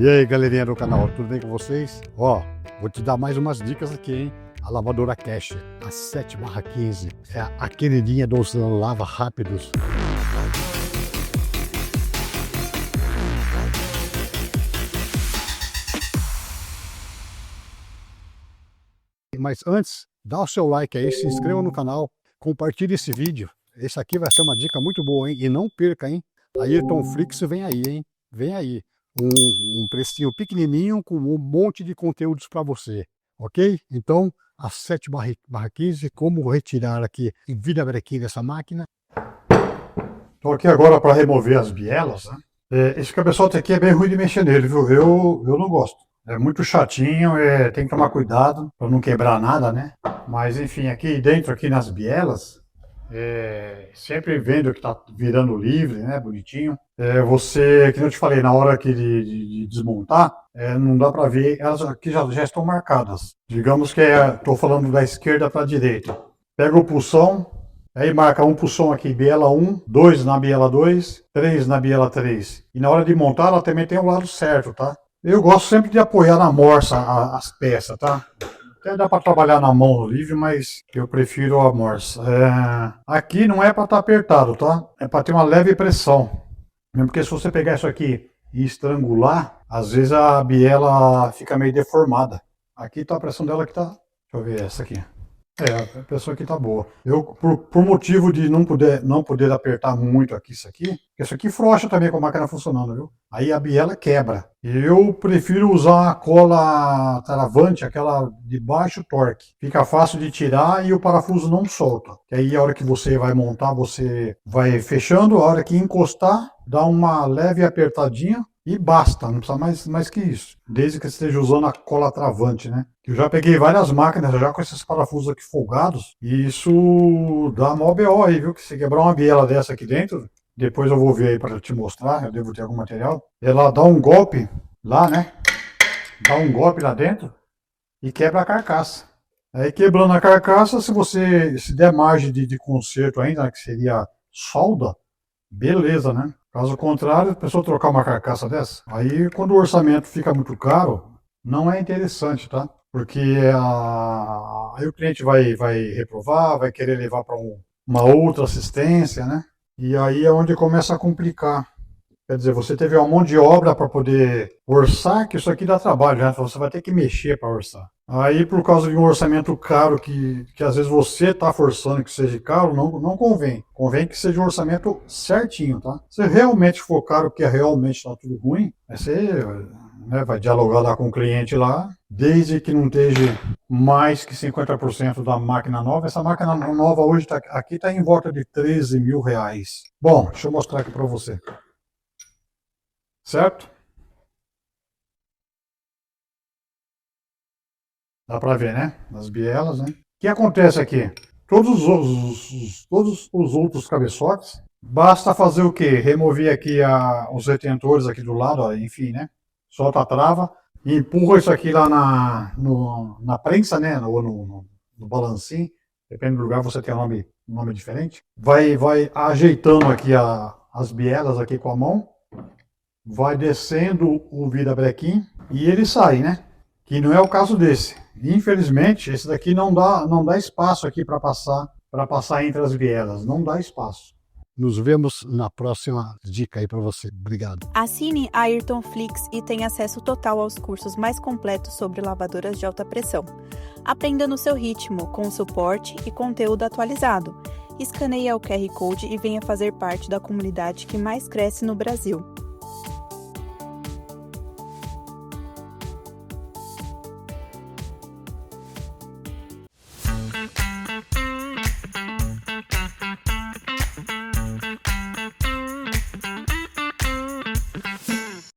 E aí, galerinha do canal, tudo bem com vocês? Ó, vou te dar mais umas dicas aqui, hein? A lavadora Cash, a 7/15, é a queridinha dos lava rápidos. Mas antes, dá o seu like aí, se inscreva no canal, compartilhe esse vídeo. Esse aqui vai ser uma dica muito boa, hein? E não perca, hein? A Ayrton Flix vem aí, hein? Vem aí. Um precinho pequenininho com um monte de conteúdos para você, ok? Então, a 7/15, como retirar aqui e vira brequim dessa máquina. Estou aqui agora para remover as bielas, né? Esse cabeçote aqui é bem ruim de mexer nele, viu? Eu não gosto. É muito chatinho, tem que tomar cuidado para não quebrar nada, né? Mas enfim, aqui dentro, aqui nas bielas, sempre vendo que tá virando livre, né? Bonitinho. Você, que eu te falei, na hora aqui de desmontar, não dá para ver, elas aqui já estão marcadas. Digamos que estou falando da esquerda para a direita. Pega o pulsão, aí marca um pulsão aqui, biela 1, 2 na biela 2, 3 na biela 3. E na hora de montar, ela também tem o lado certo, tá? Eu gosto sempre de apoiar na morsa as peças, tá? Até dá para trabalhar na mão no livre, mas eu prefiro a morsa. Aqui não é para estar apertado, tá? É para ter uma leve pressão. Mesmo porque se você pegar isso aqui e estrangular, às vezes a biela fica meio deformada. Aqui tá a pressão dela que tá... Deixa eu ver essa aqui. A pressão aqui tá boa. Eu, por motivo de não poder apertar muito aqui isso aqui frouxa também com a máquina funcionando, viu? Aí a biela quebra. Eu prefiro usar a cola travante, aquela de baixo torque. Fica fácil de tirar e o parafuso não solta. E aí a hora que você vai montar, você vai fechando, a hora que encostar, dá uma leve apertadinha e basta, não precisa mais que isso. Desde que esteja usando a cola travante, né? Eu já peguei várias máquinas já com esses parafusos aqui folgados e isso dá mó BO aí, viu? Que se quebrar uma biela dessa aqui dentro, depois eu vou ver aí para te mostrar, eu devo ter algum material. Ela dá um golpe lá, né? Dá um golpe lá dentro e quebra a carcaça. Aí quebrando a carcaça, se der margem de conserto ainda, né, que seria solda, beleza, né? Caso contrário, a pessoa trocar uma carcaça dessa, aí quando o orçamento fica muito caro, não é interessante, tá? Porque aí o cliente vai reprovar, vai querer levar para uma outra assistência, né? E aí é onde começa a complicar. Quer dizer, você teve uma mão de obra para poder orçar, que isso aqui dá trabalho, né? Você vai ter que mexer para orçar. Aí, por causa de um orçamento caro, que às vezes você está forçando que seja caro, não convém. Convém que seja um orçamento certinho, tá? Se realmente for caro, que realmente está tudo ruim, aí você, né, vai dialogar lá com o cliente lá, desde que não esteja mais que 50% da máquina nova. Essa máquina nova hoje aqui está em volta de 13 mil reais. Bom, deixa eu mostrar aqui para você. Certo? Dá para ver, né? As bielas, né? O que acontece aqui? Todos os outros cabeçotes, basta fazer o quê? Remover aqui os retentores aqui do lado, ó, enfim, né? Solta a trava, empurra isso aqui lá na prensa, né? Ou no balancinho, depende do lugar, você tem um nome diferente. Vai ajeitando aqui as bielas aqui com a mão. Vai descendo o virabrequim e ele sai, né? Que não é o caso desse. Infelizmente, esse daqui não dá espaço aqui para passar entre as bielas. Não dá espaço. Nos vemos na próxima dica aí para você. Obrigado. Assine a Ayrton Flix e tenha acesso total aos cursos mais completos sobre lavadoras de alta pressão. Aprenda no seu ritmo, com suporte e conteúdo atualizado. Escaneie o QR Code e venha fazer parte da comunidade que mais cresce no Brasil.